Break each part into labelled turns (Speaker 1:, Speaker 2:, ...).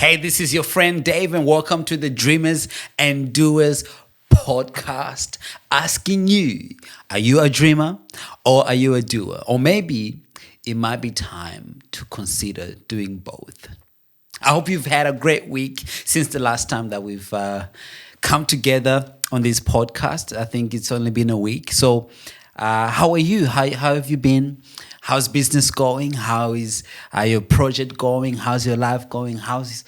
Speaker 1: Hey, this is your friend Dave, and welcome to the Dreamers and Doers Podcast. Asking you, are you a dreamer or are you a doer? Or maybe it might be time to consider doing both. I hope you've had a great week since the last time that we've come together on this podcast. I think it's only been a week. So how are you? How have you been? How's business going? How is your project going? How's your life going? How's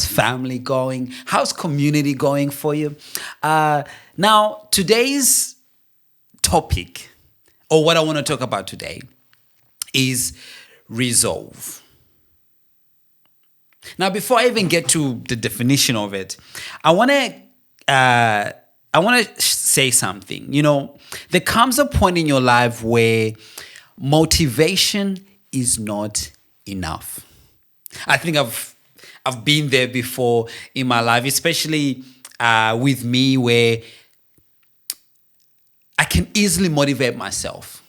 Speaker 1: family going? How's community going for you? Now, today's topic, or what I want to talk about today, is resolve. Now, before I even get to the definition of it, I want to say something. You know, there comes a point in your life where motivation is not enough. I think I've been there before in my life, especially with me, where I can easily motivate myself.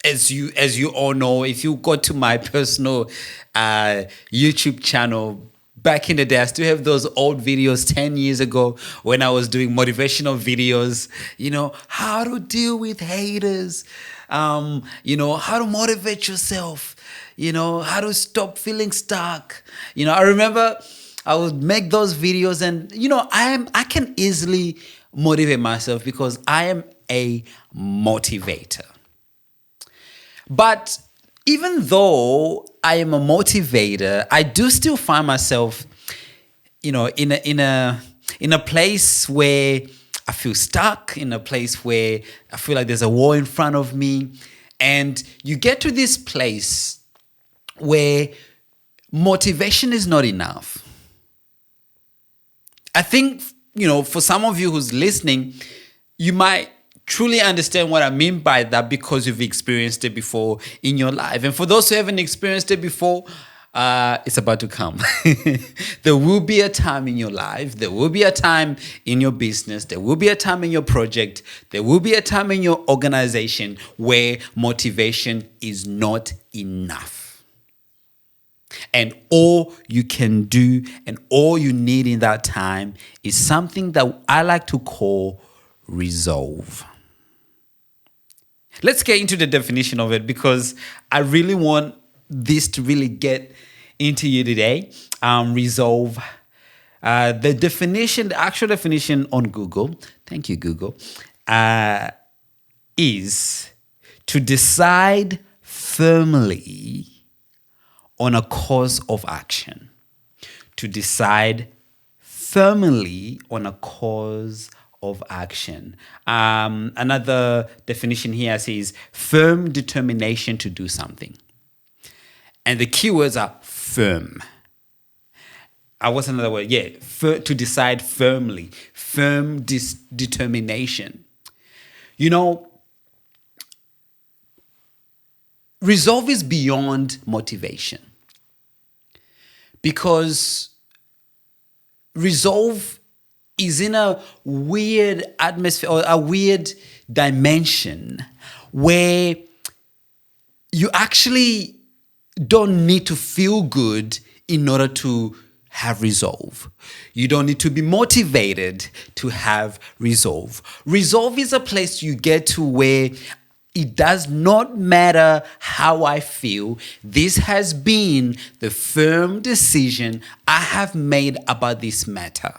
Speaker 1: As you all know, if you go to my personal YouTube channel, back in the day, I still have those old videos 10 years ago when I was doing motivational videos, how to deal with haters, how to motivate yourself, how to stop feeling stuck. I remember I would make those videos and, I can easily motivate myself because I am a motivator. But even though I am a motivator, I do still find myself, in a place where I feel stuck, in a place where I feel like there's a wall in front of me. And you get to this place where motivation is not enough. I think, for some of you who's listening, you might truly understand what I mean by that because you've experienced it before in your life. And for those who haven't experienced it before, it's about to come. There will be a time in your life, there will be a time in your business, there will be a time in your project, there will be a time in your organization where motivation is not enough. And all you can do and all you need in that time is something that I like to call resolve. Let's get into the definition of it because I really want this to really get into you today. Resolve. The actual definition on Google, thank you, Google, is to decide firmly on a course of action. To decide firmly on a course of action. Another definition here says firm determination to do something. And the keywords are firm. What's another word? Yeah, to decide firmly. Firm determination. Resolve is beyond motivation. Because resolve is in a weird atmosphere or a weird dimension where you actually don't need to feel good in order to have resolve. You don't need to be motivated to have resolve. Resolve is a place you get to where it does not matter how I feel. This has been the firm decision I have made about this matter.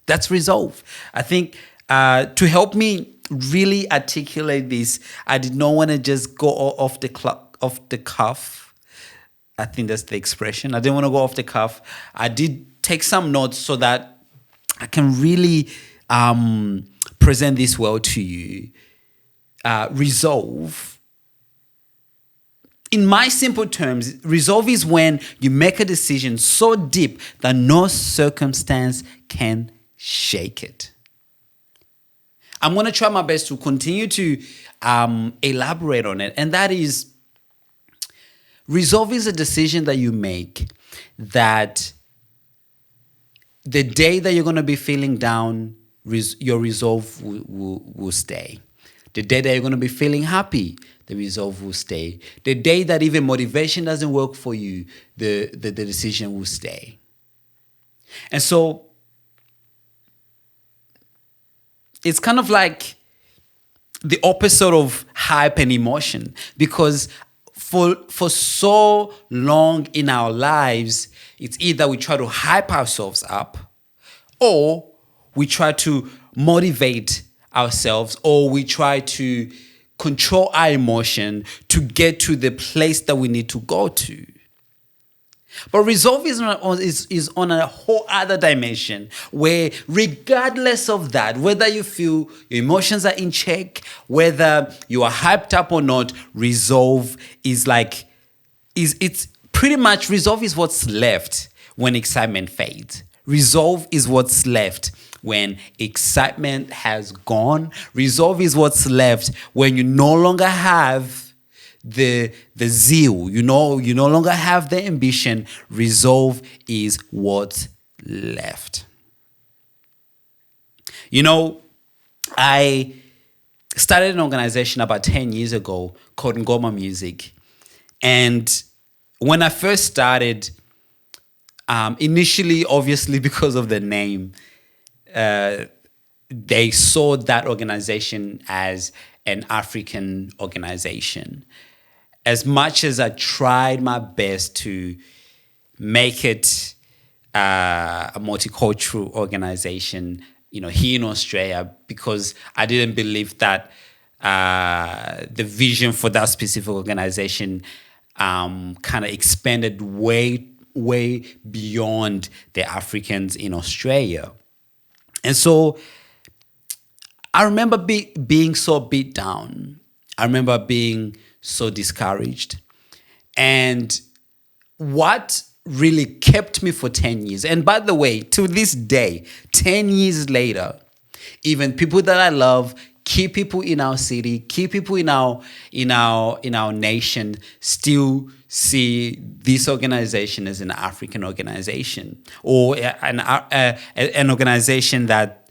Speaker 1: That's resolve. I think to help me really articulate this, I did not want to just go off the cuff. I think that's the expression. I didn't want to go off the cuff. I did take some notes so that I can really present this well to you. Resolve. In my simple terms, resolve is when you make a decision so deep that no circumstance can shake it. I'm going to try my best to continue to elaborate on it. And that is, resolve is a decision that you make that the day that you're going to be feeling down, your resolve will stay. The day that you're going to be feeling happy, the resolve will stay. The day that even motivation doesn't work for you, the decision will stay. And so it's kind of like the opposite of hype and emotion, because for so long in our lives, it's either we try to hype ourselves up, or we try to motivate ourselves, or we try to control our emotion to get to the place that we need to go to. But resolve is on a whole other dimension, where regardless of that, whether you feel your emotions are in check, whether you are hyped up or not, resolve is it's pretty much, resolve is what's left when excitement fades. Resolve is what's left when excitement has gone. Resolve is what's left when you no longer have the zeal, you no longer have the ambition. Resolve is what's left. I started an organization about 10 years ago called Ngoma Music. And when I first started, initially, obviously, because of the name, they saw that organization as an African organization. As much as I tried my best to make it a multicultural organization, here in Australia, because I didn't believe that the vision for that specific organization kind of expanded way beyond the Africans in Australia. And so I remember being so beat down. I remember being so discouraged. And what really kept me for 10 years, and by the way, to this day, 10 years later, even people that I love, key people in our city, key people in our nation, still see this organization as an African organization, or an organization that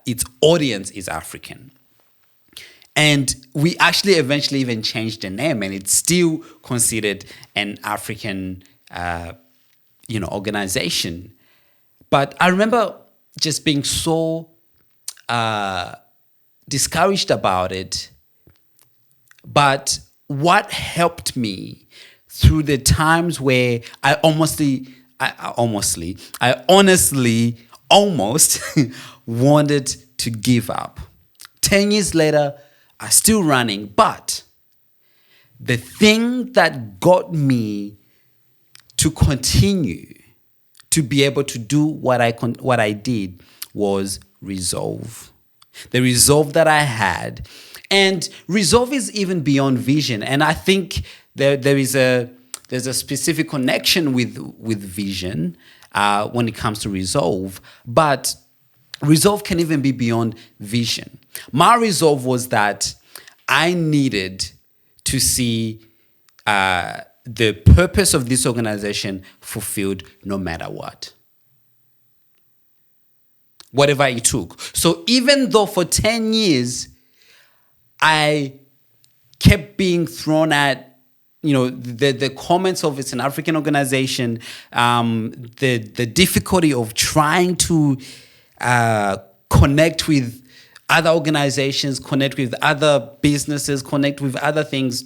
Speaker 1: its audience is African. And we actually eventually even changed the name, and it's still considered an African, organization. But I remember just being so discouraged about it. But what helped me through the times where I honestly almost wanted to give up. 10 years later, I'm still running, but the thing that got me to continue to be able to do what I did was resolve. The resolve that I had. And resolve is even beyond vision. And I think there's a specific connection with vision when it comes to resolve. But resolve can even be beyond vision. My resolve was that I needed to see the purpose of this organization fulfilled no matter what. Whatever it took. So even though for 10 years, I kept being thrown at, the comments of it's an African organization, the difficulty of trying to connect with other organizations, connect with other businesses, connect with other things.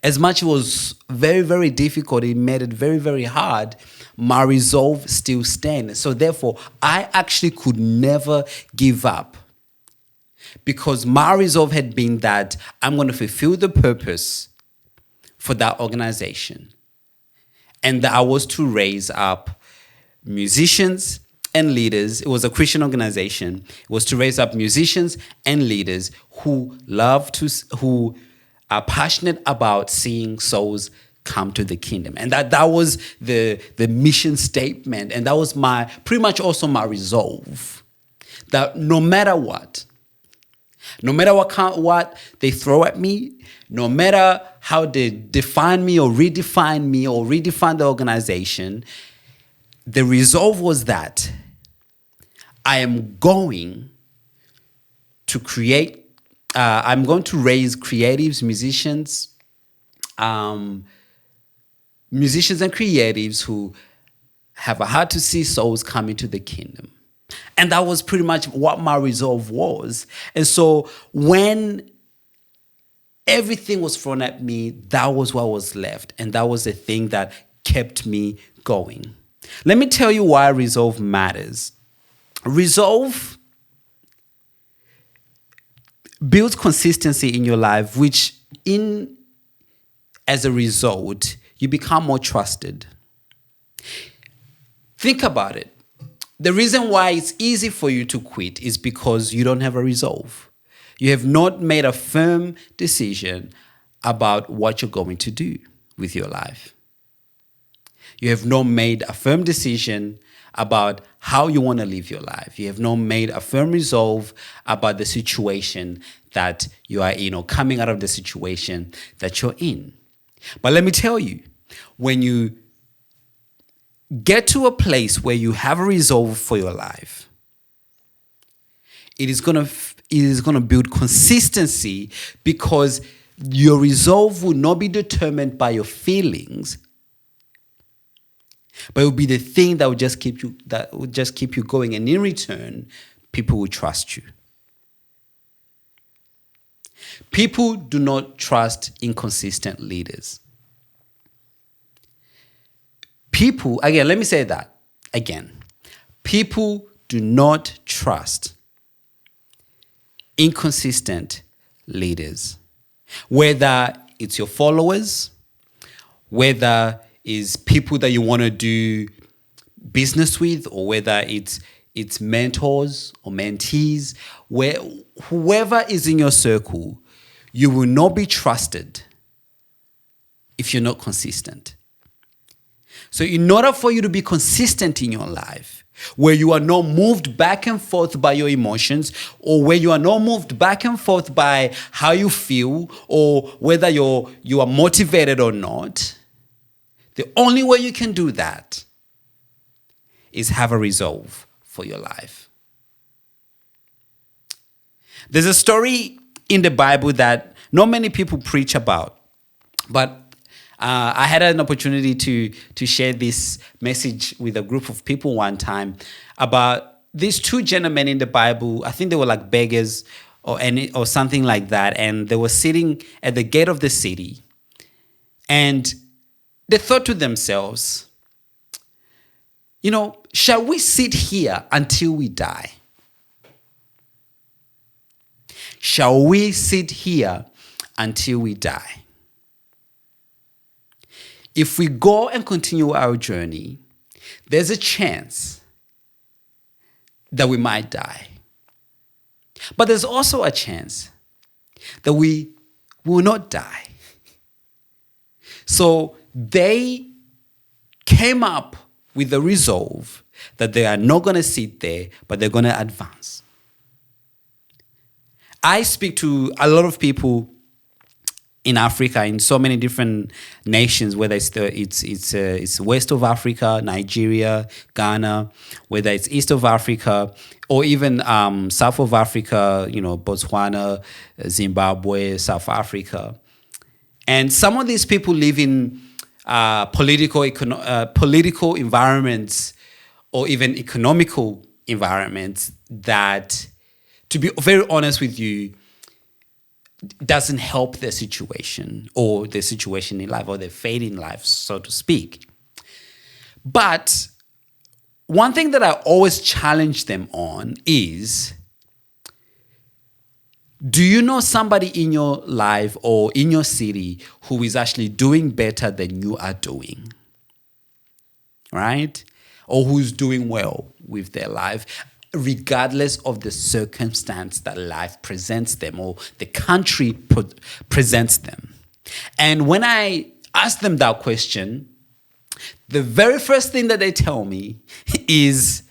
Speaker 1: As much as it was very, very difficult, it made it very, very hard, my resolve still stands. So therefore, I actually could never give up, because my resolve had been that I'm going to fulfill the purpose for that organization, and that I was to raise up musicians and leaders. It was a Christian organization. It was to raise up musicians and leaders who are passionate about seeing souls come to the kingdom. And that was the mission statement. And that was pretty much also my resolve. That no matter what they throw at me, no matter how they define me or redefine the organization, the resolve was that I am going to create I'm going to raise creatives, musicians and creatives who have a heart to see souls come into the kingdom. And that was pretty much what my resolve was. And so when everything was thrown at me, that was what was left. And that was the thing that kept me going. Let me tell you why resolve matters. Resolve builds consistency in your life, which as a result, you become more trusted. Think about it. The reason why it's easy for you to quit is because you don't have a resolve. You have not made a firm decision about what you're going to do with your life. You have not made a firm decision about how you want to live your life. You have not made a firm resolve about the situation that you are in, or coming out of the situation that you're in. But let me tell you, when you get to a place where you have a resolve for your life, it is going to build consistency, because your resolve will not be determined by your feelings, but it will be the thing that will just keep you going. And in return, people will trust you. People do not trust inconsistent leaders. People, again, let me say that again. People do not trust inconsistent leaders. Whether it's your followers, whether it's people that you want to do business with, or whether it's mentors or mentees, whoever is in your circle, you will not be trusted if you're not consistent. So in order for you to be consistent in your life, where you are not moved back and forth by your emotions, or where you are not moved back and forth by how you feel, or whether you are motivated or not, the only way you can do that is have a resolve for your life. There's a story in the Bible that not many people preach about, but I had an opportunity to share this message with a group of people one time about these two gentlemen in the Bible. I think they were like beggars or something like that, and they were sitting at the gate of the city, and they thought to themselves, shall we sit here until we die? Shall we sit here until we die? If we go and continue our journey, there's a chance that we might die. But there's also a chance that we will not die. So they came up with the resolve that they are not going to sit there, but they're going to advance. I speak to a lot of people in Africa, in so many different nations, whether it's west of Africa, Nigeria, Ghana, whether it's east of Africa, or even south of Africa, Botswana, Zimbabwe, South Africa. And some of these people live in political environments, or even economical environments that, to be very honest with you, doesn't help their situation, or their situation in life, or their fate in life, so to speak. But one thing that I always challenge them on is, do you know somebody in your life or in your city who is actually doing better than you are doing? Right? Or who's doing well with their life, regardless of the circumstance that life presents them, or the country presents them. And when I ask them that question, the very first thing that they tell me is,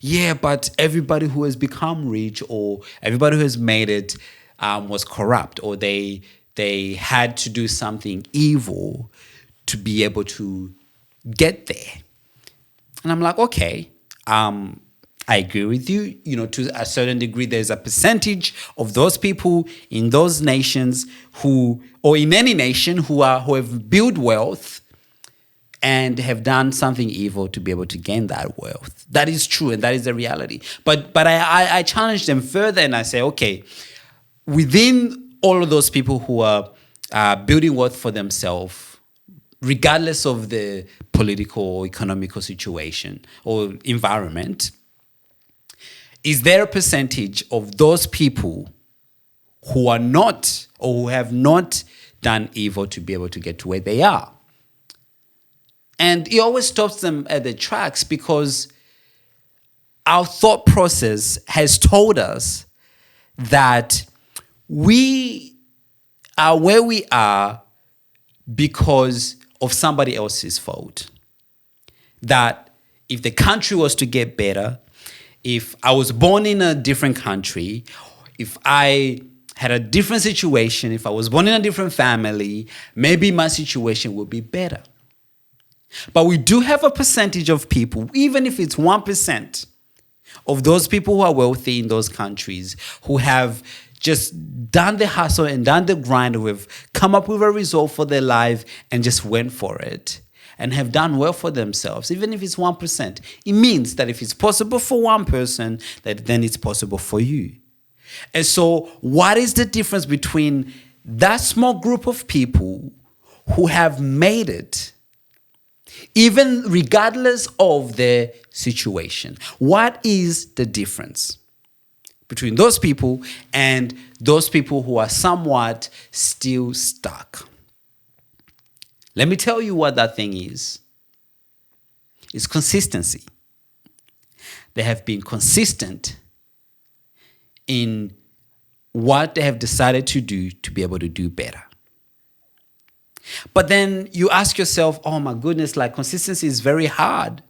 Speaker 1: yeah, but everybody who has become rich, or everybody who has made it was corrupt, or they had to do something evil to be able to get there. And I'm like, okay, I agree with you. To a certain degree, there's a percentage of those people in those nations or in any nation who have built wealth and have done something evil to be able to gain that wealth. That is true, and that is the reality. But I challenge them further, and I say, okay, within all of those people who are building wealth for themselves, regardless of the political or economical situation or environment, is there a percentage of those people who are not or who have not done evil to be able to get to where they are? And it always stops them at the tracks because our thought process has told us that we are where we are because of somebody else's fault. That if the country was to get better, if I was born in a different country, if I had a different situation, if I was born in a different family, maybe my situation would be better. But we do have a percentage of people, even if it's 1% of those people who are wealthy in those countries, who have just done the hustle and done the grind, who have come up with a resolve for their life and just went for it, and have done well for themselves, even if it's 1%. It means that if it's possible for one person, that then it's possible for you. And so what is the difference between that small group of people who have made it, even regardless of their situation? What is the difference between those people and those people who are somewhat still stuck? Let me tell you what that thing is. It's consistency. They have been consistent in what they have decided to do to be able to do better. But then you ask yourself, oh my goodness, like consistency is very hard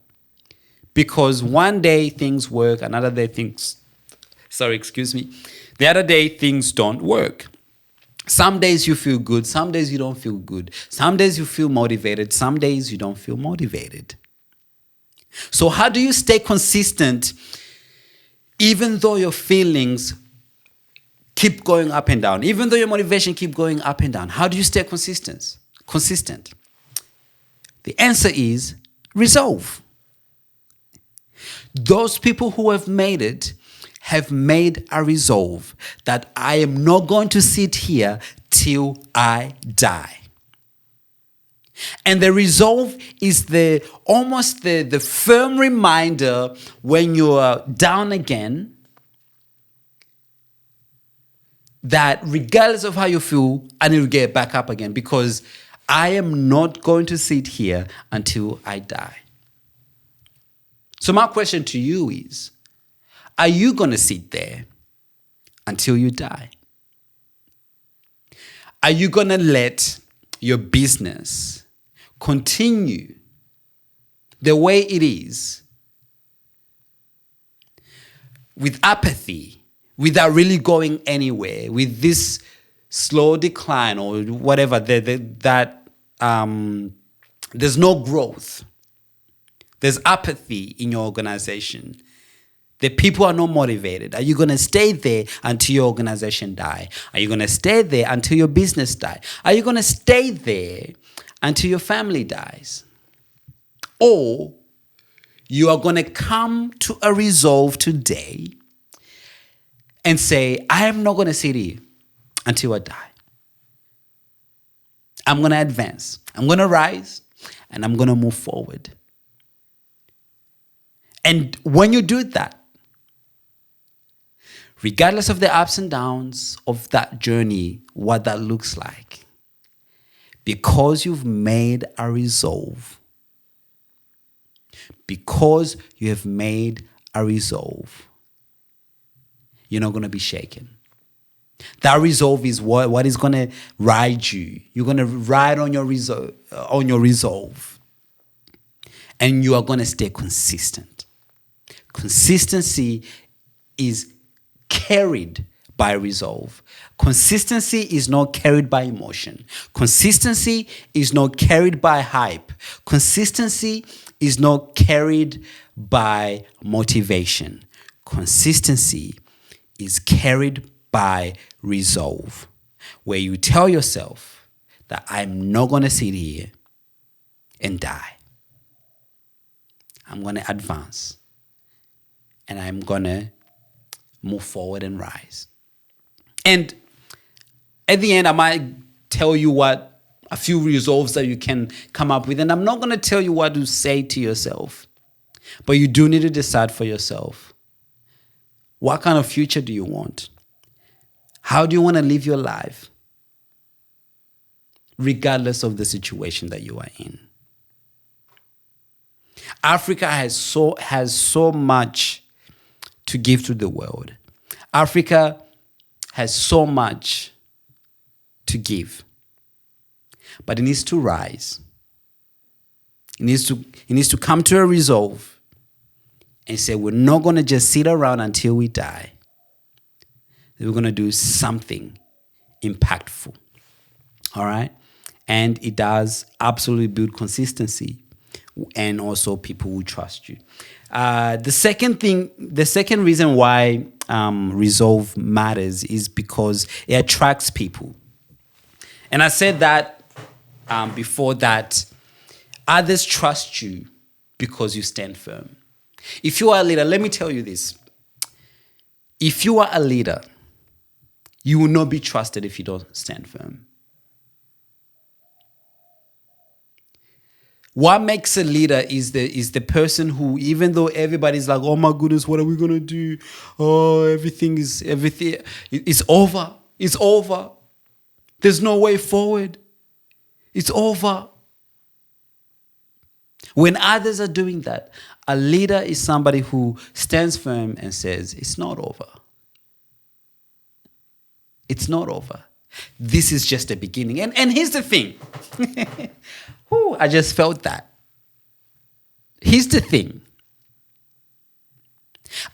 Speaker 1: because one day things work, another day the other day things don't work. Some days you feel good, some days you don't feel good. Some days you feel motivated, some days you don't feel motivated. So how do you stay consistent even though your feelings keep going up and down, even though your motivation keep going up and down? How do you stay consistent? The answer is resolve. Those people who have made it have made a resolve that I am not going to sit here till I die. And the resolve is almost the firm reminder when you're down again that regardless of how you feel, I need to get back up again because I am not going to sit here until I die. So my question to you is, are you going to sit there until you die? Are you going to let your business continue the way it is with apathy, without really going anywhere, with this slow decline or whatever, there's no growth. There's apathy in your organization. The people are not motivated. Are you going to stay there until your organization die? Are you going to stay there until your business die? Are you going to stay there until your family dies? Or you are going to come to a resolve today and say, I am not going to sit here until I die. I'm going to advance. I'm going to rise and I'm going to move forward. And when you do that, regardless of the ups and downs of that journey, what that looks like, because you've made a resolve, because you have made a resolve, you're not going to be shaken. That resolve is what is going to ride you. You're going to ride on your resolve. And you are going to stay consistent. Consistency is carried by resolve. Consistency is not carried by emotion. Consistency is not carried by hype. Consistency is not carried by motivation. Consistency is carried by resolve, where you tell yourself that I'm not going to sit here and die. I'm going to advance, and I'm going to move forward and rise. And at the end, I might tell you what a few resolves that you can come up with. And I'm not going to tell you what to say to yourself. But you do need to decide for yourself. What kind of future do you want? How do you want to live your life? Regardless of the situation that you are in. Africa has so much to give to the world. Africa has so much to give, but it needs to rise. It needs to come to a resolve and say, we're not going to just sit around until we die. We're going to do something impactful. All right? And it does absolutely build consistency and also people who trust you. The second reason why resolve matters is because it attracts people. And I said that before, that others trust you because you stand firm. If you are a leader, let me tell you this. If you are a leader, you will not be trusted if you don't stand firm. What makes a leader is the person who, even though everybody's like, oh my goodness, what are we gonna do? Oh, everything. It's over. It's over. There's no way forward. It's over. When others are doing that, a leader is somebody who stands firm and says, it's not over. It's not over. This is just the beginning. And here's the thing. I just felt that. Here's the thing.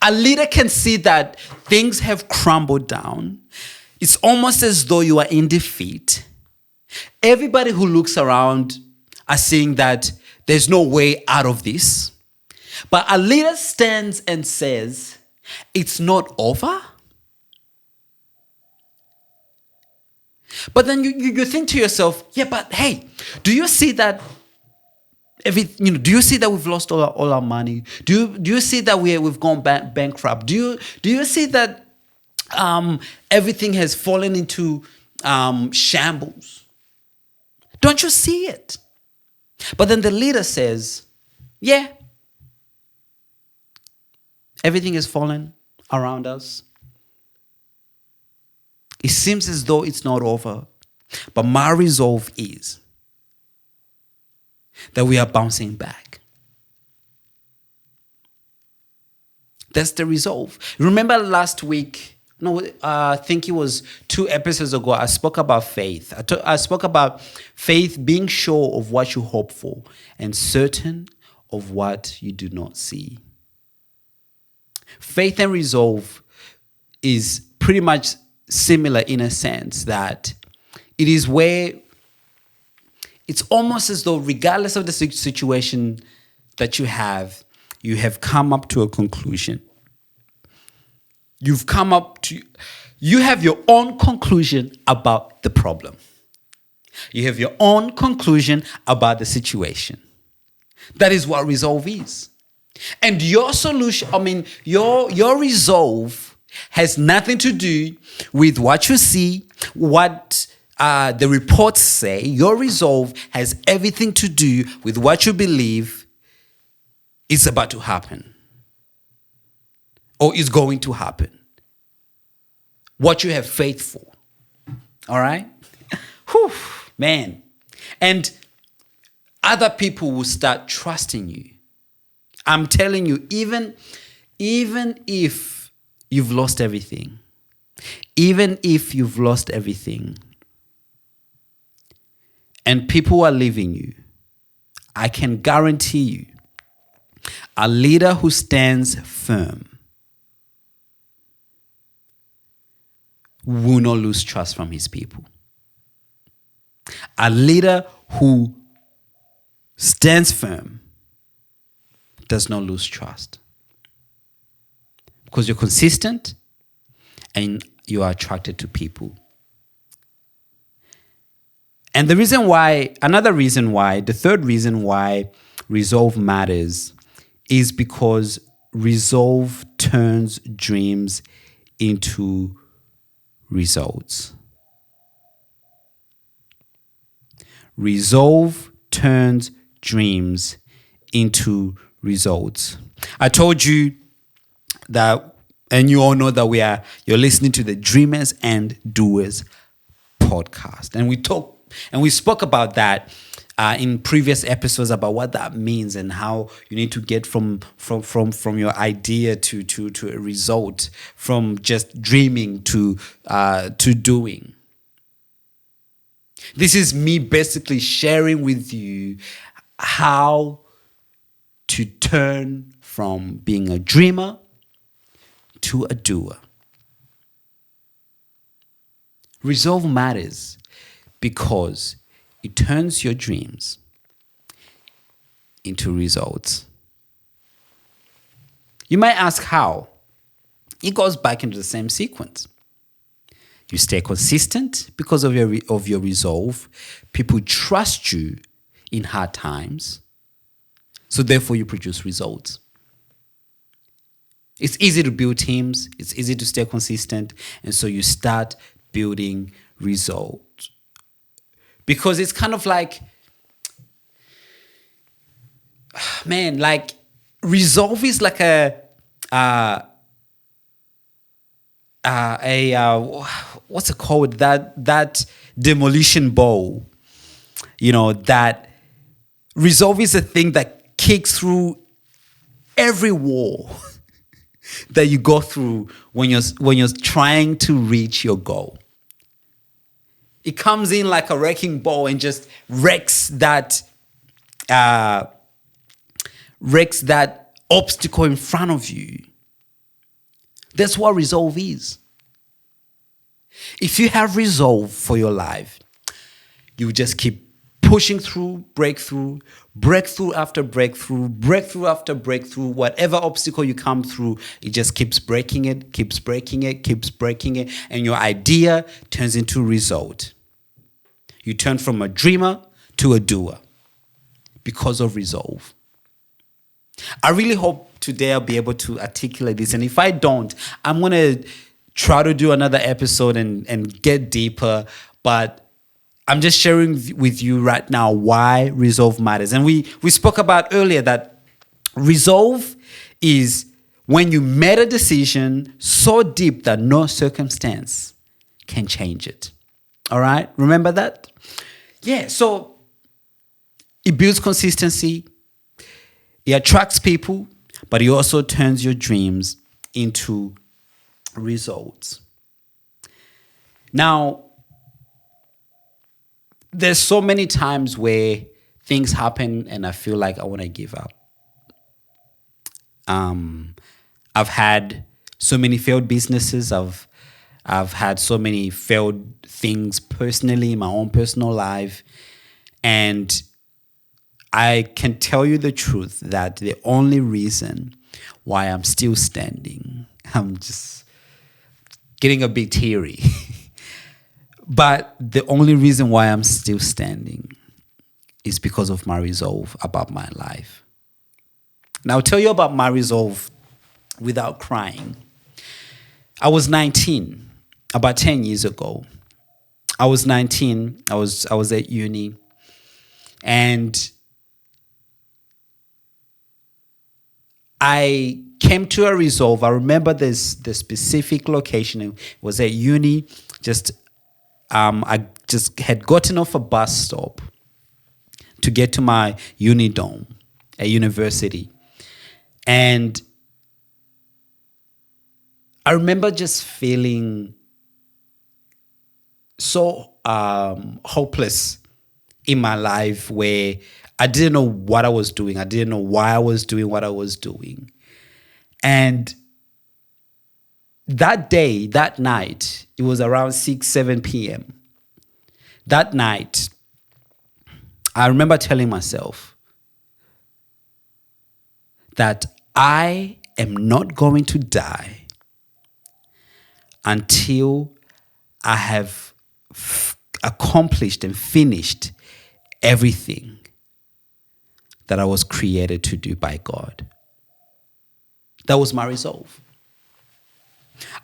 Speaker 1: A leader can see that things have crumbled down. It's almost as though you are in defeat. Everybody who looks around are seeing that there's no way out of this. But a leader stands and says, it's not over. But then you think to yourself, yeah, but hey, do you see that do you see that we've lost all our money? Do you see that we've gone bankrupt? Do you see that everything has fallen into shambles? Don't you see it? But then the leader says, yeah, everything has fallen around us. It seems as though it's not over. But my resolve is that we are bouncing back. That's the resolve. Remember last week, I think it was 2 episodes ago, I spoke about faith. I spoke about faith being sure of what you hope for and certain of what you do not see. Faith and resolve is pretty much similar in a sense that it is where it's almost as though regardless of the situation that you have come up to a conclusion. You have your own conclusion about the problem. You have your own conclusion about the situation. That is what resolve is. And your solution, your resolve has nothing to do with what you see, what the reports say. Your resolve has everything to do with what you believe is about to happen or is going to happen. What you have faith for. All right? Whew, man. And other people will start trusting you. I'm telling you, even if you've lost everything. Even if you've lost everything and people are leaving you, I can guarantee you, a leader who stands firm will not lose trust from his people. A leader who stands firm does not lose trust. Because you're consistent and you are attracted to people. And the third reason why resolve matters is because resolve turns dreams into results. Resolve turns dreams into results. I told you that, and you all know that you're listening to the Dreamers and Doers podcast. And we spoke about that in previous episodes about what that means and how you need to get from your idea to a result, from just dreaming to doing. This is me basically sharing with you how to turn from being a dreamer to a doer. Resolve matters because it turns your dreams into results. You might ask how. It goes back into the same sequence. You stay consistent because of your resolve. People trust you in hard times. So therefore you produce results. It's easy to build teams. It's easy to stay consistent. And so you start building results. Because it's kind of like, resolve is like what's it called? That demolition ball. That resolve is a thing that kicks through every wall that you go through when you're trying to reach your goal. It comes in like a wrecking ball and just wrecks that obstacle in front of you. That's what resolve is. If you have resolve for your life, you just keep pushing through, breakthrough after breakthrough, breakthrough after breakthrough. Whatever obstacle you come through, it just keeps breaking it, and your idea turns into result. You turn from a dreamer to a doer because of resolve. I really hope today I'll be able to articulate this. And if I don't, I'm going to try to do another episode and get deeper. But I'm just sharing with you right now why resolve matters. And we spoke about earlier that resolve is when you made a decision so deep that no circumstance can change it. All right? Remember that? Yeah, so it builds consistency. It attracts people, but it also turns your dreams into results. Now, there's so many times where things happen and I feel like I want to give up. I've had so many failed businesses. I've had so many failed things personally in my own personal life. And I can tell you the truth that the only reason why I'm still standing, I'm just getting a bit teary. But the only reason why I'm still standing is because of my resolve about my life. Now, I'll tell you about my resolve without crying. I was 19, about 10 years ago. I was 19. I was at uni. And I came to a resolve. I remember the specific location. It was at uni. I just had gotten off a bus stop to get to my uni dorm at university. And I remember just feeling so hopeless in my life, where I didn't know what I was doing. I didn't know why I was doing what I was doing. And that day, that night, It was around 6, 7 p.m. That night, I remember telling myself that I am not going to die until I have accomplished and finished everything that I was created to do by God. That was my resolve.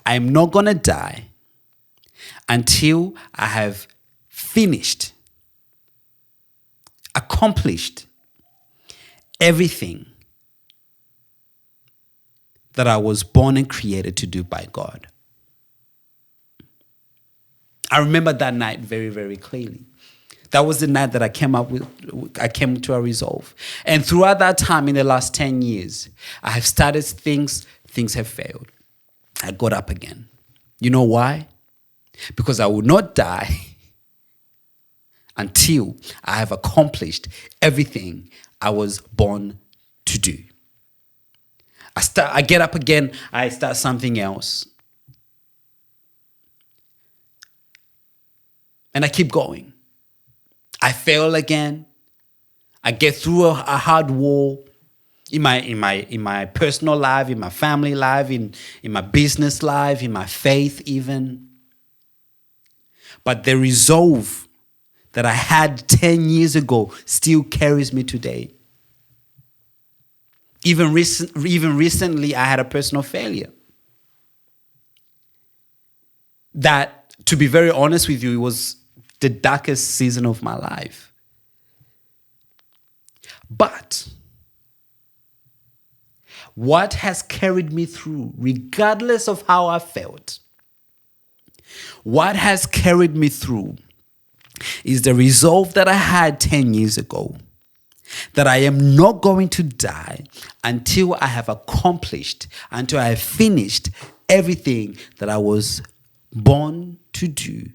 Speaker 1: I am not going to die until I have finished, accomplished everything that I was born and created to do by God. I remember that night very, very clearly. That was the night that I came to a resolve. And throughout that time, in the last 10 years, I have started things have failed. I got up again. You know why? Because I will not die until I have accomplished everything I was born to do. I get up again, I start something else. And I keep going. I fail again. I get through a hard wall in my personal life, in my family life, in my business life, in my faith even. But the resolve that I had 10 years ago still carries me today. Even recently, I had a personal failure. That, to be very honest with you, it was the darkest season of my life. But what has carried me through, regardless of how I felt, what has carried me through is the resolve that I had 10 years ago, that I am not going to die until I have accomplished, until I have finished everything that I was born to do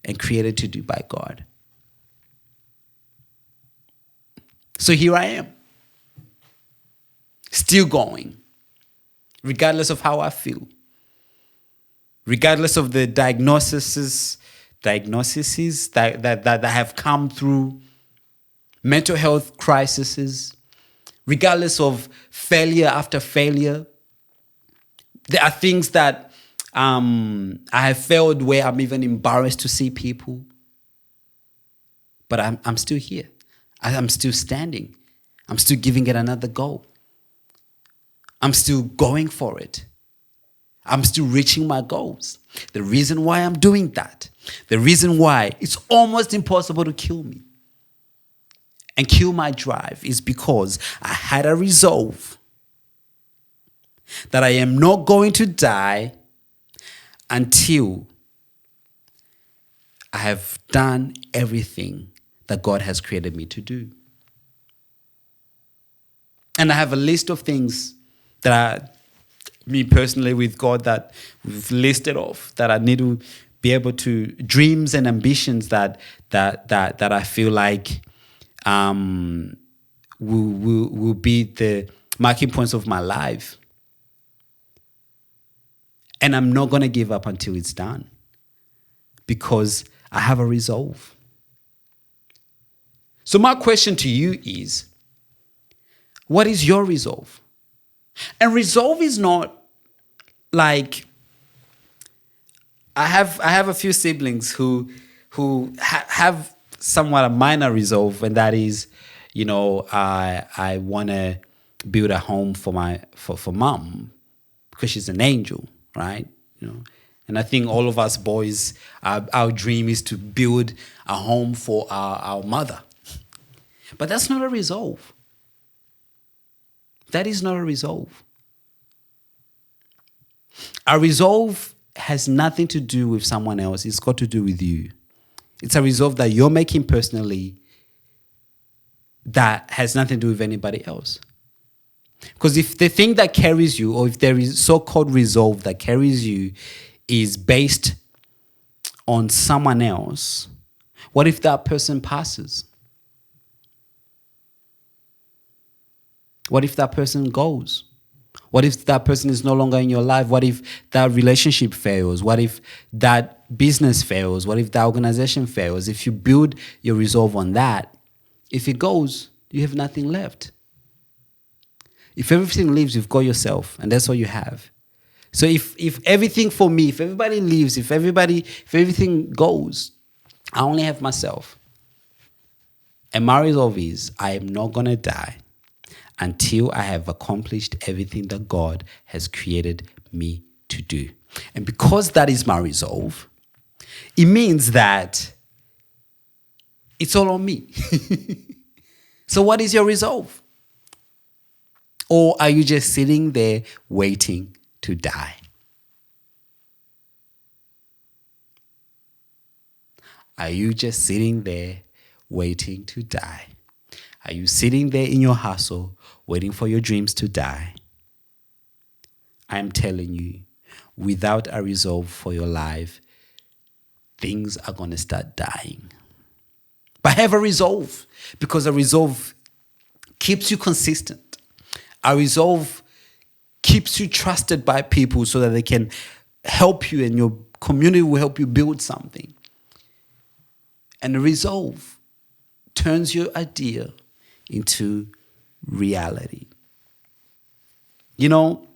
Speaker 1: and created to do by God. So here I am, still going, regardless of how I feel, regardless of the diagnoses that have come through, mental health crises, regardless of failure after failure. There are things that I have failed where I'm even embarrassed to see people. But I'm still here. I'm still standing. I'm still giving it another go. I'm still going for it. I'm still reaching my goals. The reason why I'm doing that, the reason why it's almost impossible to kill me and kill my drive is because I had a resolve that I am not going to die until I have done everything that God has created me to do. And I have a list of things that me personally with God that we've listed off that I need to be able to, dreams and ambitions that I feel like will be the marking points of my life. And I'm not going to give up until it's done because I have a resolve. So my question to you is, what is your resolve? And resolve is not like, I have a few siblings who have somewhat a minor resolve, and that is, I want to build a home for mom because she's an angel, right? And I think all of us boys, our dream is to build a home for our mother. But that's not a resolve. That is not a resolve. A resolve has nothing to do with someone else. It's got to do with you. It's a resolve that you're making personally that has nothing to do with anybody else. Because if the thing that carries you, or if there is so-called resolve that carries you, is based on someone else, what if that person passes? What if that person goes? What if that person is no longer in your life? What if that relationship fails? What if that business fails? What if that organization fails? If you build your resolve on that, if it goes, you have nothing left. If everything leaves, you've got yourself, and that's all you have. So if everything for me, if everybody leaves, if everything goes, I only have myself. And my resolve is I am not going to die until I have accomplished everything that God has created me to do. And because that is my resolve, it means that it's all on me. So what is your resolve? Or are you just sitting there waiting to die? Are you just sitting there waiting to die? Are you sitting there in your hustle waiting for your dreams to die? I'm telling you, without a resolve for your life, things are going to start dying. But have a resolve, because a resolve keeps you consistent. A resolve keeps you trusted by people so that they can help you and your community will help you build something. And a resolve turns your idea into reality. You know,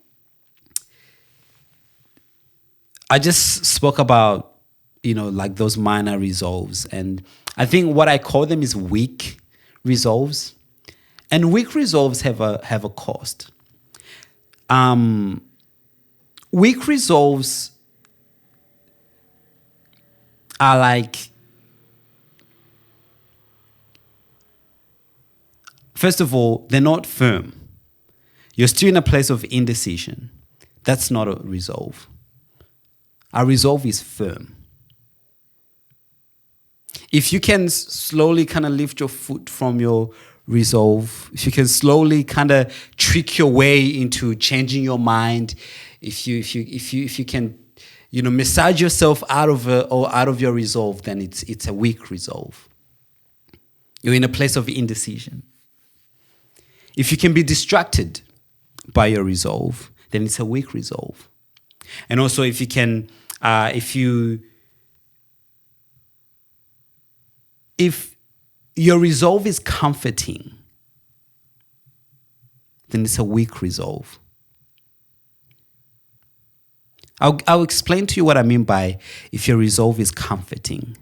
Speaker 1: I just spoke about, like those minor resolves. And I think what I call them is weak resolves. And weak resolves have a cost. Weak resolves are like, first of all, they're not firm. You're still in a place of indecision. That's not a resolve. A resolve is firm. If you can slowly kind of lift your foot from your resolve, if you can slowly kind of trick your way into changing your mind, if you can, massage yourself out of your resolve, then it's a weak resolve. You're in a place of indecision. If you can be distracted by your resolve, then it's a weak resolve. And also, if you can, if your resolve is comforting, then it's a weak resolve. I'll explain to you what I mean by if your resolve is comforting.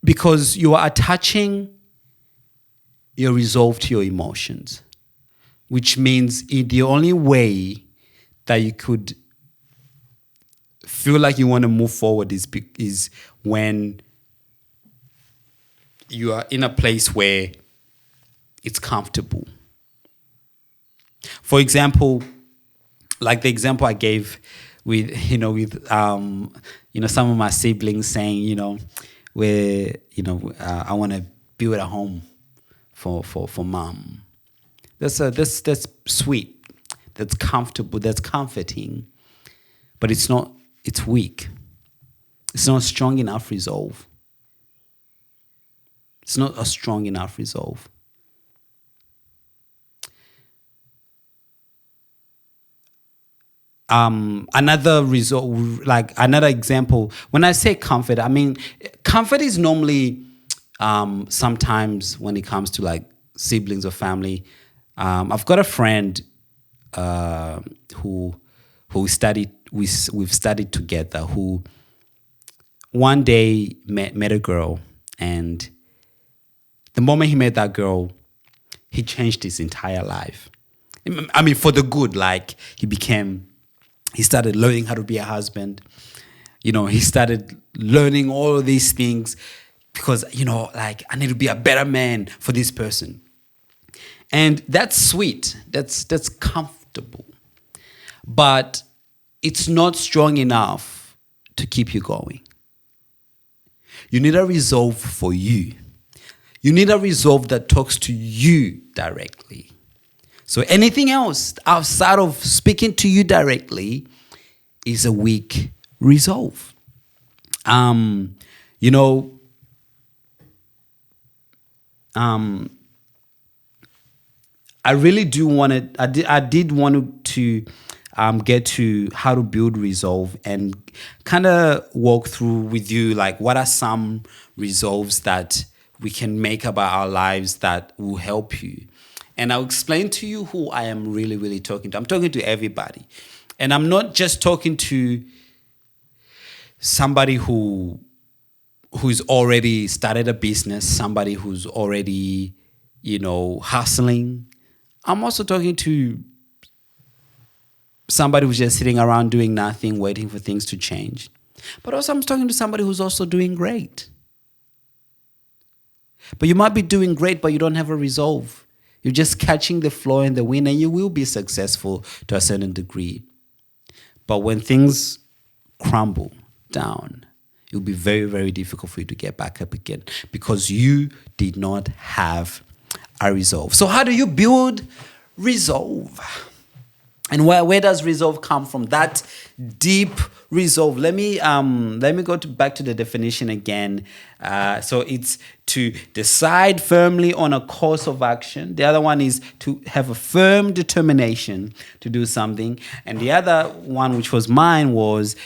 Speaker 1: Because you are attaching your resolve to your emotions, which means the only way that you could feel like you want to move forward is when you are in a place where it's comfortable. For example, like the example I gave with some of my siblings saying, I want to build a home for mom. That's sweet. That's comfortable. That's comforting. But it's not. It's weak. It's not a strong enough resolve. It's not a strong enough resolve. Another example. When I say comfort, I mean comfort is normally sometimes when it comes to like siblings or family. I've got a friend who studied. We've studied together. Who one day met a girl, and the moment he met that girl, he changed his entire life. I mean, for the good. Like he started learning how to be a husband. He started learning all of these things because, I need to be a better man for this person. And that's sweet. That's comfortable. But it's not strong enough to keep you going. You need a resolve for you. You need a resolve that talks to you directly. So anything else outside of speaking to you directly is a weak resolve. I really do want to. I did want to get to how to build resolve and kind of walk through with you like what are some resolves that we can make about our lives that will help you. And I'll explain to you who I am really, really talking to. I'm talking to everybody, and I'm not just talking to somebody who's already started a business, somebody who's already, hustling. I'm also talking to somebody who's just sitting around doing nothing, waiting for things to change. But also I'm talking to somebody who's also doing great. But you might be doing great, but you don't have a resolve. You're just catching the flow and the wind, and you will be successful to a certain degree. But when things crumble down, it will be very, very difficult for you to get back up again because you did not have a resolve. So how do you build resolve? And where does resolve come from? That deep resolve. Let me go back to the definition again. So it's to decide firmly on a course of action. The other one is to have a firm determination to do something. And the other one, which was mine,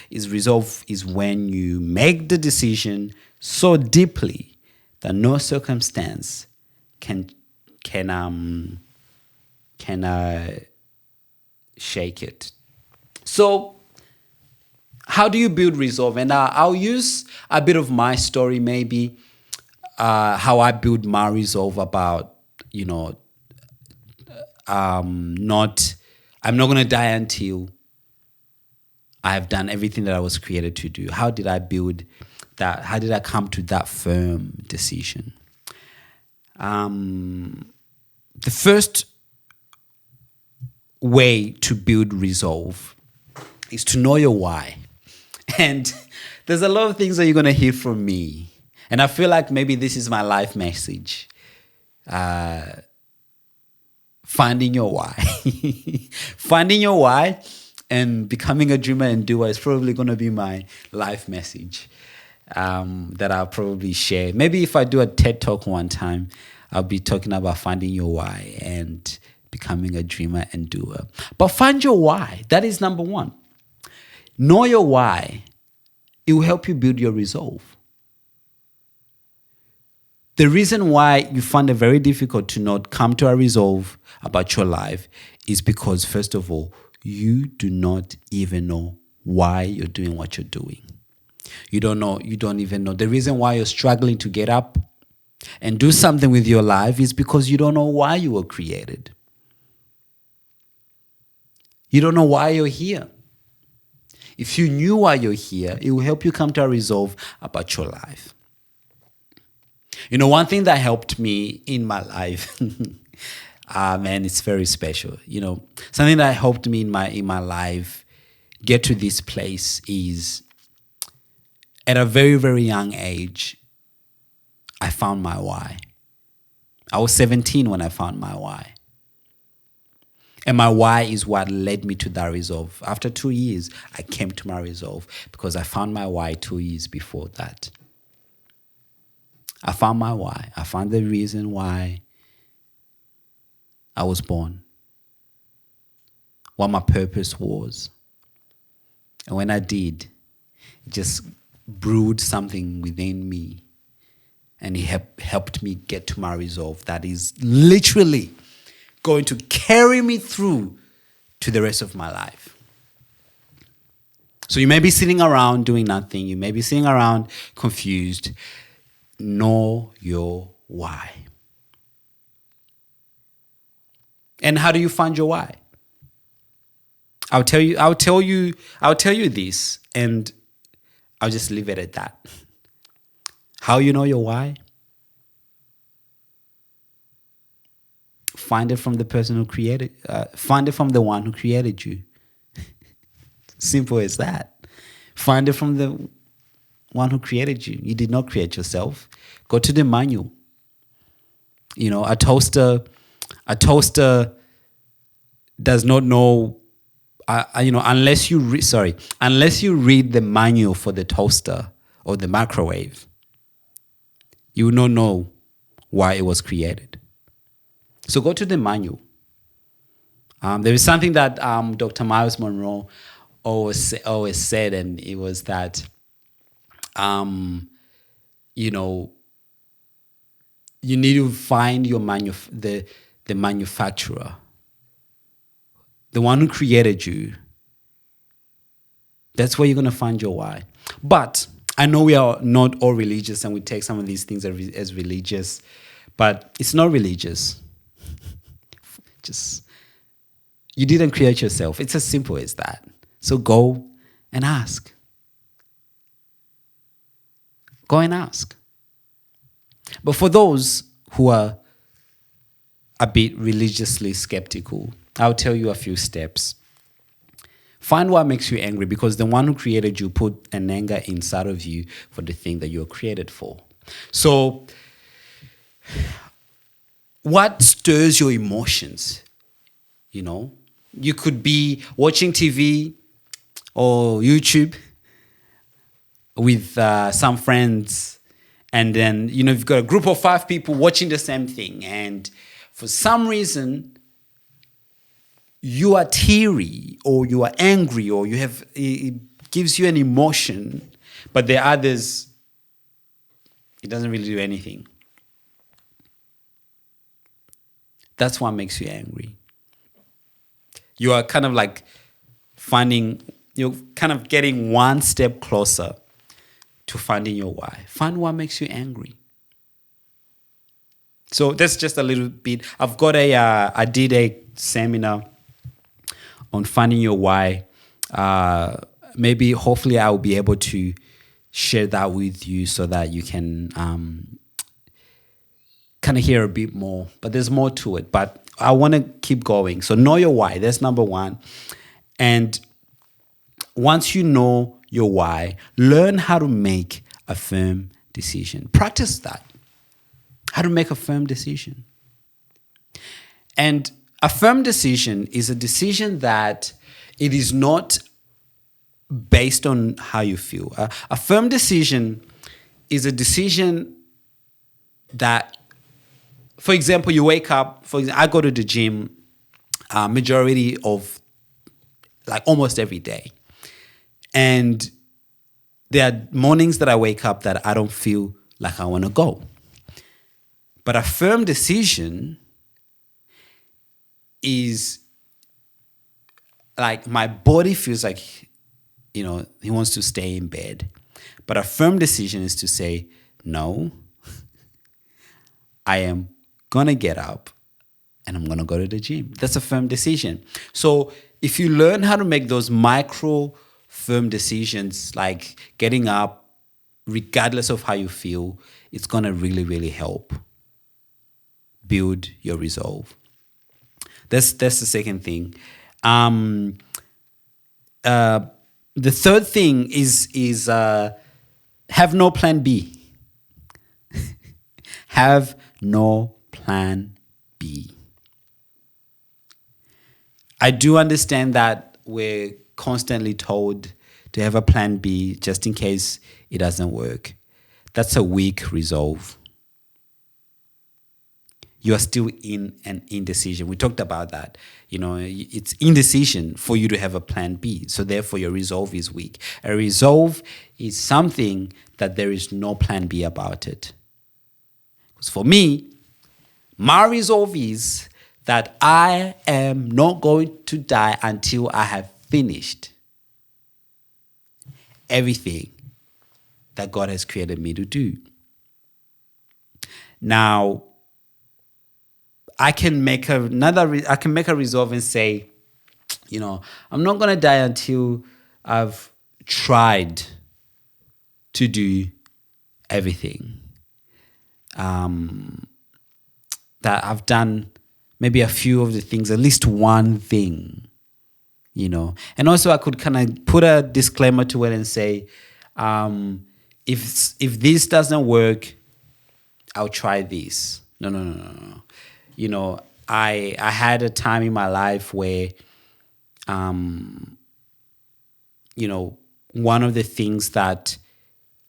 Speaker 1: is resolve is when you make the decision so deeply that no circumstance can shake it. So how do you build resolve? And I'll use a bit of my story, maybe how I build my resolve about, I'm not going to die until I have done everything that I was created to do. How did I build that? How did I come to that firm decision? The first way to build resolve is to know your why. And there's a lot of things that you're going to hear from me. And I feel like maybe this is my life message. Finding your why. Finding your why and becoming a dreamer and doer is probably going to be my life message that I'll probably share. Maybe if I do a TED Talk one time, I'll be talking about finding your why and becoming a dreamer and doer. But find your why. That is number one. Know your why. It will help you build your resolve. The reason why you find it very difficult to not come to a resolve about your life is because, first of all, you do not even know why you're doing what you're doing. You don't even know. The reason why you're struggling to get up and do something with your life is because you don't know why you were created. You don't know why you're here. If you knew why you're here, it will help you come to a resolve about your life. One thing that helped me in my life, man, it's very special. Something that helped me in my life get to this place is at a very, very young age, I found my why. I was 17 when I found my why. And my why is what led me to that resolve. After 2 years, I came to my resolve because I found my why 2 years before that. I found my why. I found the reason why I was born, what my purpose was. And when I did, it just brewed something within me. And it helped me get to my resolve that is literally going to carry me through to the rest of my life. So you may be sitting around doing nothing. You may be sitting around confused. Know your why. And how do you find your why? I'll tell you this, and I'll just leave it at that. How you know your why? Find it from the person who created. Find it from the one who created you. Simple as that. Find it from the one who created you. You did not create yourself. Go to the manual. A toaster does not know. Unless you read the manual for the toaster or the microwave, you will not know why it was created. So go to the manual There is something that Dr. Miles Monroe always said, and it was that, you know, you need to find your the manufacturer, the one who created you. That's where you're going to find your why. But I know we are not all religious and we take some of these things as religious, but it's not religious. Just, you didn't create yourself. It's as simple as that. So go and ask. Go and ask. But for those who are a bit religiously skeptical, I'll tell you a few steps. Find what makes you angry, because the one who created you put an anger inside of you for the thing that you were created for. So, what stirs your emotions? You know, you could be watching TV or YouTube with some friends, and then, you know, you've got a group of 5 people watching the same thing, and for some reason you are teary or you are angry or you have, it gives you an emotion, but the others, it doesn't really do anything. That's what makes you angry. You are kind of like you're kind of getting one step closer to finding your why. Find what makes you angry. So that's just a little bit. I've got I did a seminar on finding your why. Maybe, hopefully, I will be able to share that with you so that you can kind of hear a bit more. But there's more to it. But I want to keep going. So know your why. That's number 1. And once you know your why, learn how to make a firm decision. Practice that. How to make a firm decision. And a firm decision is a decision that it is not based on how you feel. A firm decision is a decision that, for example, you wake up, I go to the gym majority of, like, almost every day. And there are mornings that I wake up that I don't feel like I want to go. But a firm decision is like, my body feels like, you know, he wants to stay in bed. But a firm decision is to say, no, I am going to get up and I'm going to go to the gym. That's a firm decision. So if you learn how to make those micro firm decisions, like getting up, regardless of how you feel, it's going to really, really help build your resolve. That's the second thing. The third thing is have no plan B. Have no plan B. I do understand that we're constantly told to have a plan B just in case it doesn't work. That's a weak resolve. You are still in an indecision. We talked about that. You know, it's indecision for you to have a plan B. So therefore, your resolve is weak. A resolve is something that there is no plan B about it. Because for me, my resolve is that I am not going to die until I have finished everything that God has created me to do. Now, I can make a resolve and say, you know, I'm not going to die until I've tried to do everything. That I've done maybe a few of the things, at least one thing, you know. And also I could kind of put a disclaimer to it and say, if this doesn't work, I'll try this. No. You know, I had a time in my life where, you know, one of the things that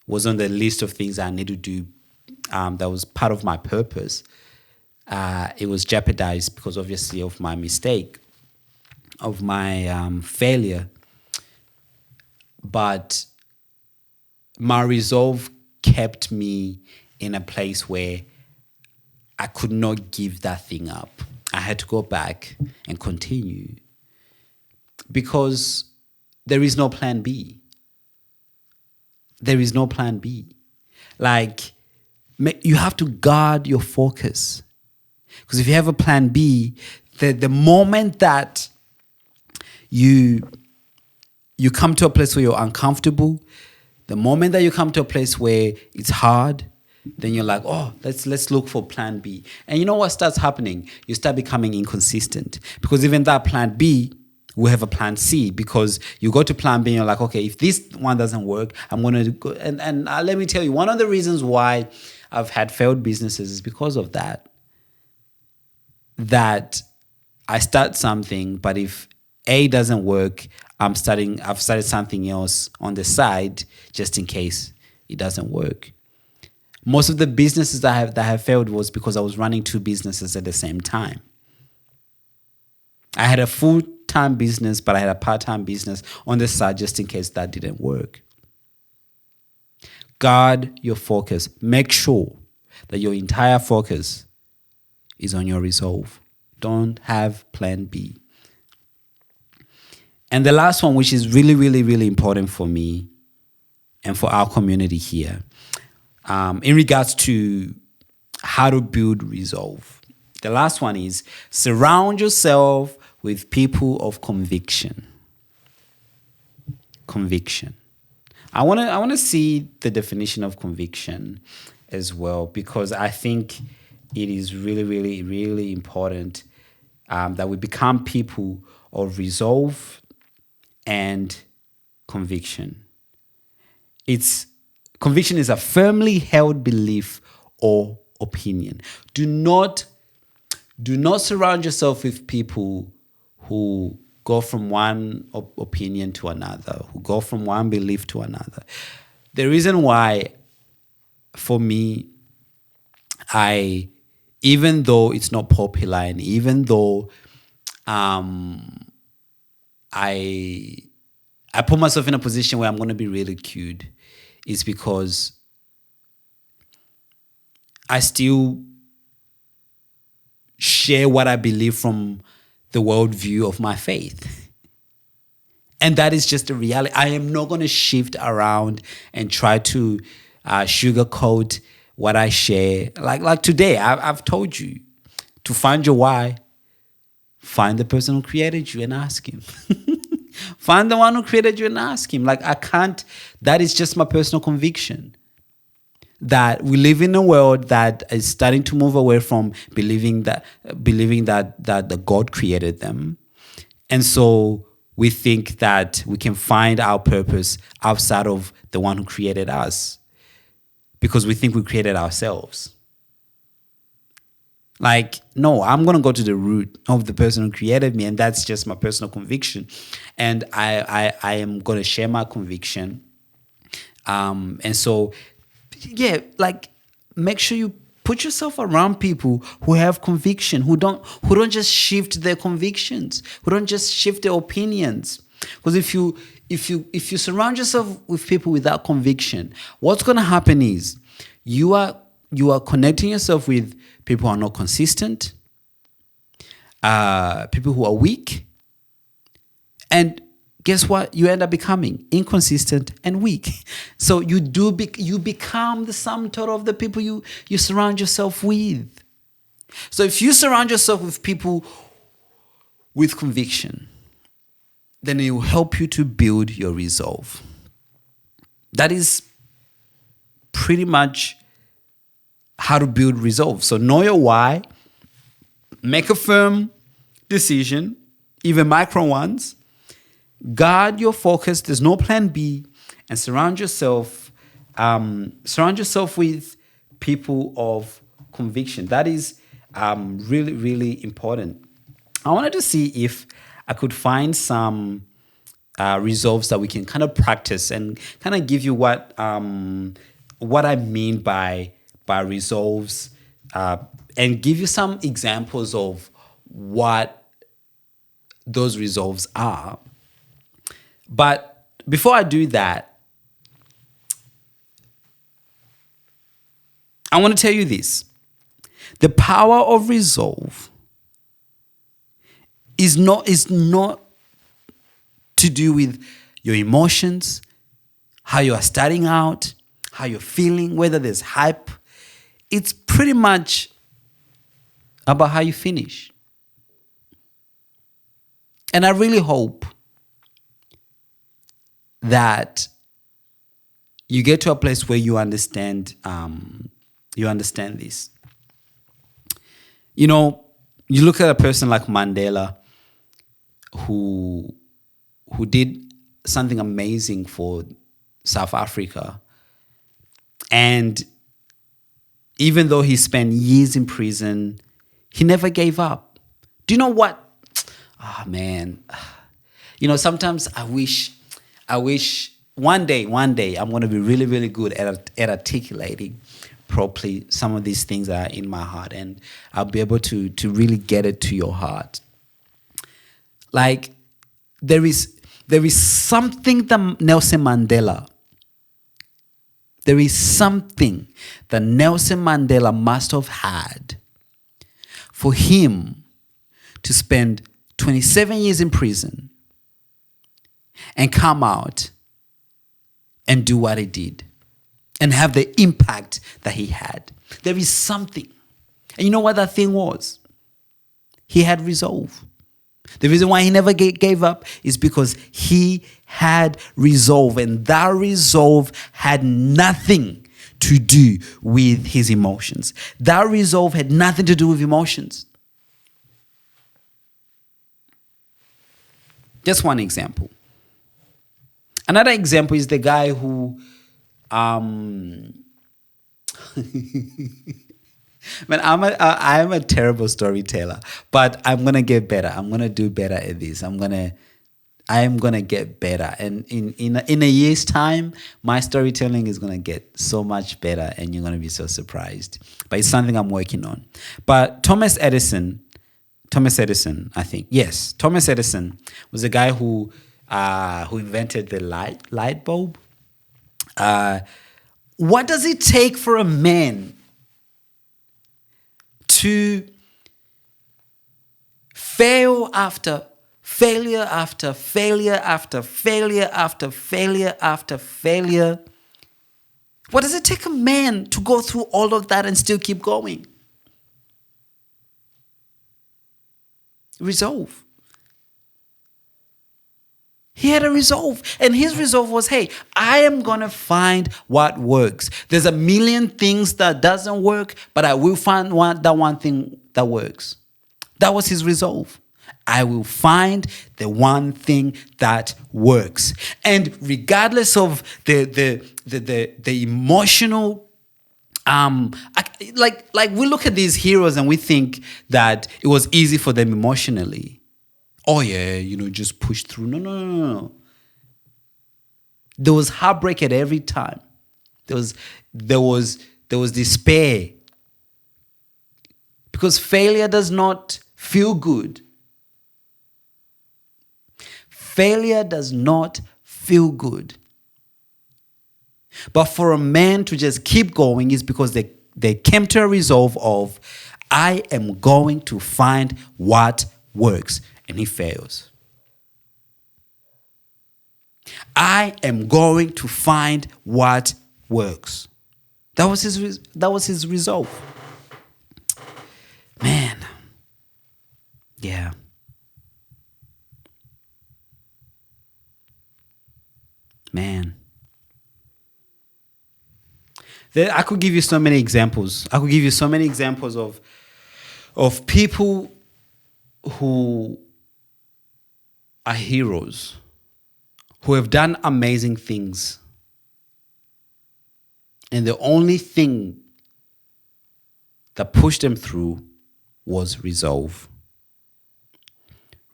Speaker 1: was on the list of things I need to do, that was part of my purpose, it was jeopardized because obviously of my mistake. failure, but my resolve kept me in a place where I could not give that thing up. I had to go back and continue because there is no plan B. There is no plan B. Like, you have to guard your focus. Because if you have a plan B, the moment that you come to a place where you're uncomfortable, the moment that you come to a place where it's hard, then you're like, oh, let's look for plan B. And you know what starts happening? You start becoming inconsistent. Because even that plan B, we have a plan C, because you go to plan B and you're like, okay, if this one doesn't work, I'm going to go. And let me tell you, one of the reasons why I've had failed businesses is because of that. That I start something, but if A doesn't work, I've started something else on the side just in case it doesn't work. Most of the businesses that have failed was because I was running two businesses at the same time. I had a full-time business, but I had a part-time business on the side just in case that didn't work. Guard your focus. Make sure that your entire focus is on your resolve. Don't have plan B. And the last one, which is really, really, really important for me and for our community here, in regards to how to build resolve. The last one is surround yourself with people of conviction. Conviction. I want to see the definition of conviction as well, because I think it is really, really, really important that we become people of resolve and conviction. Conviction is a firmly held belief or opinion. Do not surround yourself with people who go from one opinion to another, who go from one belief to another. The reason why, for me, even though it's not popular, and even though I put myself in a position where I'm going to be ridiculed, is because I still share what I believe from the worldview of my faith. And that is just a reality. I am not going to shift around and try to sugarcoat what I share. Like today, I've told you to find your why. Find the person who created you and ask him. Find the one who created you and ask him. Like, I can't, that is just my personal conviction. That we live in a world that is starting to move away from believing that the God created them. And so we think that we can find our purpose outside of the one who created us, because we think we created ourselves. Like, no, I'm going to go to the root of the person who created me, and that's just my personal conviction. And I am going to share my conviction. And so, yeah, like, make sure you put yourself around people who have conviction, who don't just shift their convictions, who don't just shift their opinions. Because if you surround yourself with people without conviction, what's going to happen is you are connecting yourself with people who are not consistent, people who are weak, and guess what? You end up becoming inconsistent and weak. So you become the sum total of the people you surround yourself with. So if you surround yourself with people with conviction, then it will help you to build your resolve. That is pretty much how to build resolve. So know your why, make a firm decision, even micro ones, guard your focus, there's no plan B, and surround yourself with people of conviction. That is really, really important. I wanted to see if I could find some resolves that we can kind of practice and kind of give you what I mean by resolves, and give you some examples of what those resolves are. But before I do that, I want to tell you this. The power of resolve is not to do with your emotions, how you are starting out, how you're feeling, whether there's hype. It's pretty much about how you finish. And I really hope that you get to a place where you understand this. You know, you look at a person like Mandela, who did something amazing for South Africa. And even though he spent years in prison, he never gave up. Do you know what? Oh, man. You know, sometimes I wish one day I'm going to be really, really good at articulating properly some of these things that are in my heart, and I'll be able to really get it to your heart. Like, there is something that Nelson Mandela must have had for him to spend 27 years in prison and come out and do what he did and have the impact that he had. There is something. And you know what that thing was? He had resolve. The reason why he never gave up is because he had resolve, and that resolve had nothing to do with his emotions. That resolve had nothing to do with emotions. Just one example. Another example is the guy who man, I am a terrible storyteller, but I'm gonna get better. I'm gonna do better at this. I am gonna get better, and in a year's time, my storytelling is gonna get so much better, and you're gonna be so surprised. But it's something I'm working on. But Thomas Edison, I think, yes, Thomas Edison was the guy who invented the light bulb. What does it take for a man to fail after failure after failure after failure after failure after failure? What does it take a man to go through all of that and still keep going? Resolve. He had a resolve, and his resolve was, hey, I am going to find what works. There's a million things that doesn't work, but I will find that one thing that works. That was his resolve. I will find the one thing that works. And regardless of the emotional, like we look at these heroes and we think that it was easy for them emotionally. Oh yeah, just push through. No. There was heartbreak at every time. There was despair. Because failure does not feel good. Failure does not feel good. But for a man to just keep going is because they came to a resolve of, I am going to find what works. And he fails. I am going to find what works. That was his resolve. Man. Yeah. Man. I could give you so many examples. I could give you so many examples of people who are heroes, who have done amazing things. And the only thing that pushed them through was resolve.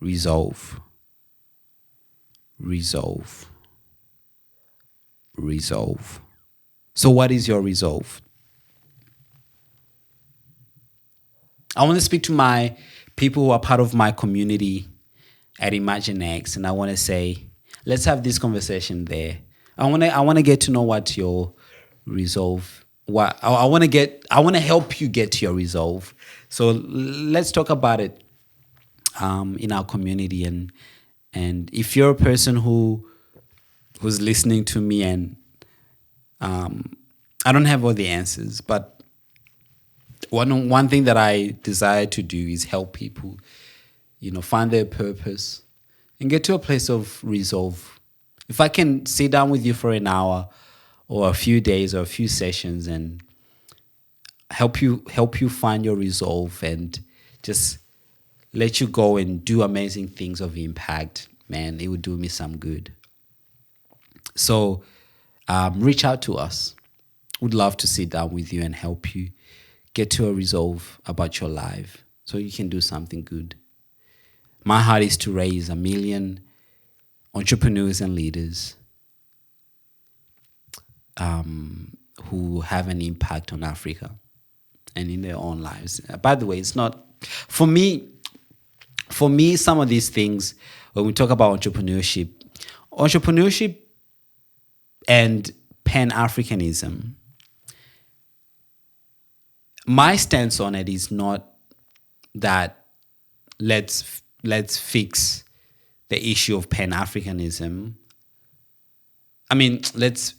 Speaker 1: Resolve. Resolve. Resolve. So what is your resolve? I want to speak to my people who are part of my community at ImagineX, and I want to say, let's have this conversation there. I want to get to know what your resolve. What I want to get. I want to help you get to your resolve. So let's talk about it in our community, and if you're a person who's listening to me, and I don't have all the answers, but one thing that I desire to do is help people, find their purpose and get to a place of resolve. If I can sit down with you for an hour or a few days or a few sessions and help you find your resolve and just let you go and do amazing things of impact, man, it would do me some good. So reach out to us. Would love to sit down with you and help you get to a resolve about your life so you can do something good. My heart is to raise 1 million entrepreneurs and leaders who have an impact on Africa and in their own lives. By the way, it's not for me. For me, some of these things, when we talk about entrepreneurship and Pan-Africanism, my stance on it is not that let's fix the issue of Pan-Africanism. I mean, let's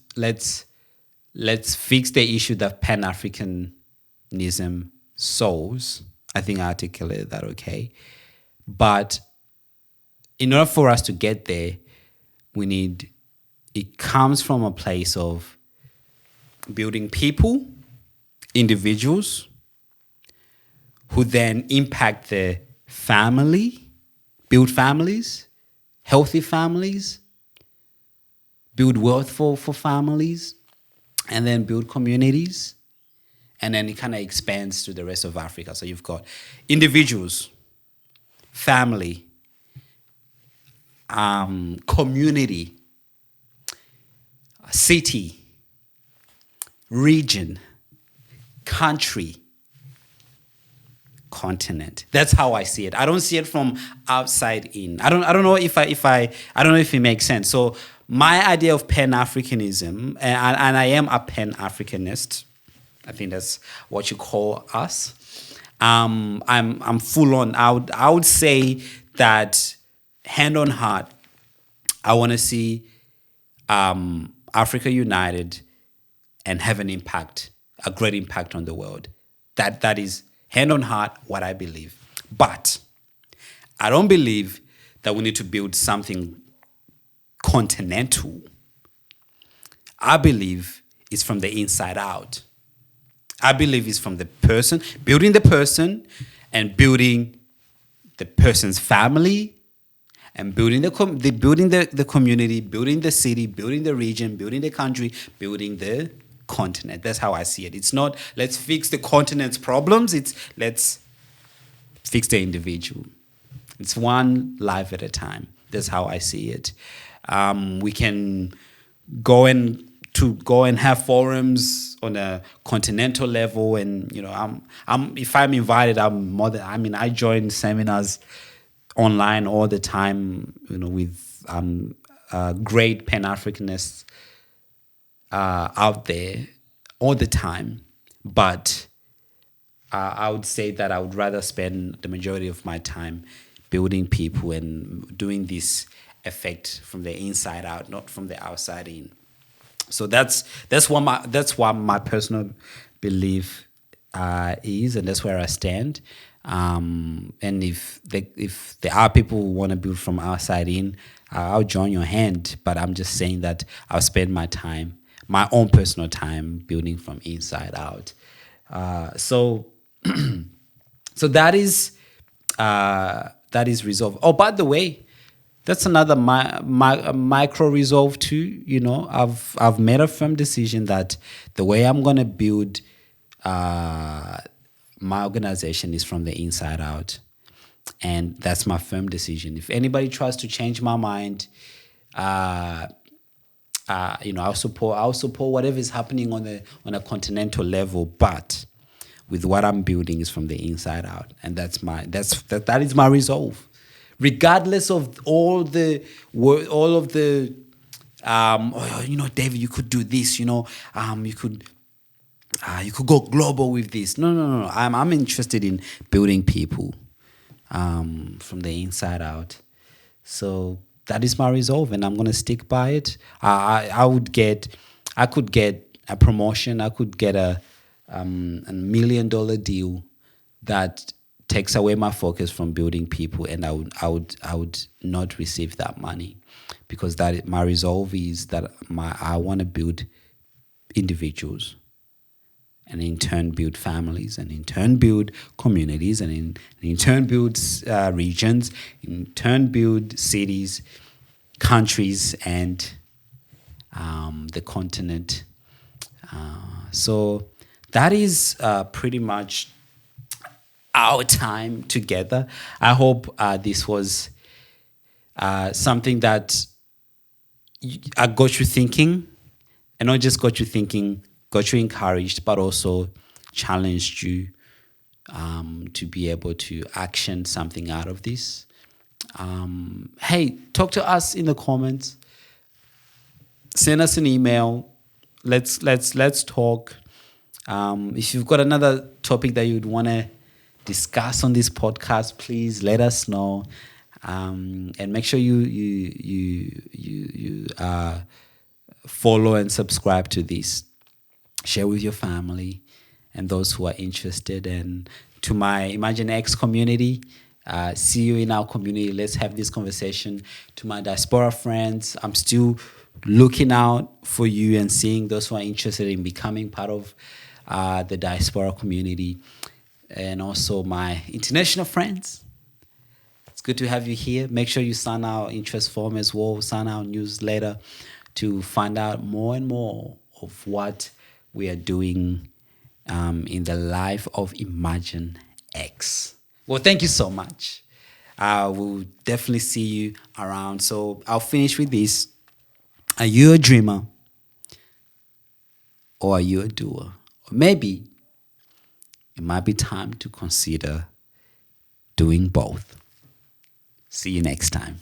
Speaker 1: fix the issue that Pan-Africanism solves. I think I articulated that okay. But in order for us to get there, it comes from a place of building people, individuals, who then impact the family, build families, healthy families, build wealth for families, and then build communities. And then it kind of expands to the rest of Africa. So you've got individuals, family, community, city, region, country, continent. That's how I see it. I don't see it from outside in. I don't know if I don't know if it makes sense. So my idea of Pan-Africanism, and I am a Pan-Africanist. I think that's what you call us. I'm full on. I would say that hand on heart, I want to see Africa united and have an impact, a great impact on the world. That is hand on heart what I believe. But I don't believe that we need to build something continental. I believe it's from the inside out. I believe it's from the person, building the person and building the person's family and building the community, building the city, building the region, building the country, building the continent. That's how I see it. It's not let's fix the continent's problems. It's let's fix the individual. It's one life at a time. That's how I see it. We can go and have forums on a continental level, and if I'm invited, I'm more than. I mean, I join seminars online all the time. With great Pan-Africanists out there all the time. But I would say that I would rather spend the majority of my time building people and doing this effect from the inside out, not from the outside in. So that's what my personal belief is, and that's where I stand. And if there are people who want to build from outside in, I'll join your hand. But I'm just saying that I'll spend my time, my own personal time, building from inside out. So that is resolve. Oh, by the way, that's another micro resolve too. I've made a firm decision that the way I'm gonna build my organization is from the inside out, and that's my firm decision. If anybody tries to change my mind, I'll support whatever is happening on a continental level, but with what I'm building is from the inside out, and that is my resolve. regardless of all the all of the David, you could do this, you could go global with this. No. I'm interested in building people from the inside out. So that is my resolve, and I'm gonna stick by it. I could get a promotion. I could get a $1 million deal that takes away my focus from building people, and I would not receive that money, because that my resolve is that I want to build individuals, and in turn build families, and in turn build communities, and in turn build regions, in turn build cities, countries, and the continent. So that is pretty much our time together. I hope this was something that I got you thinking, and not just got you thinking, got you encouraged, but also challenged you to be able to action something out of this. Hey, talk to us in the comments. Send us an email. Let's talk. If you've got another topic that you'd want to discuss on this podcast, please let us know. And make sure you follow and subscribe to this. Share with your family and those who are interested. And to my ImagineX community, see you in our community. Let's have this conversation. To my diaspora friends, I'm still looking out for you and seeing those who are interested in becoming part of the diaspora community. And also my international friends, it's good to have you here. Make sure you sign our interest form as well, sign our newsletter to find out more and more of what we are doing in the life of ImagineX. Well, thank you so much. We'll definitely see you around. So I'll finish with this. Are you a dreamer, or are you a doer? Or maybe it might be time to consider doing both. See you next time.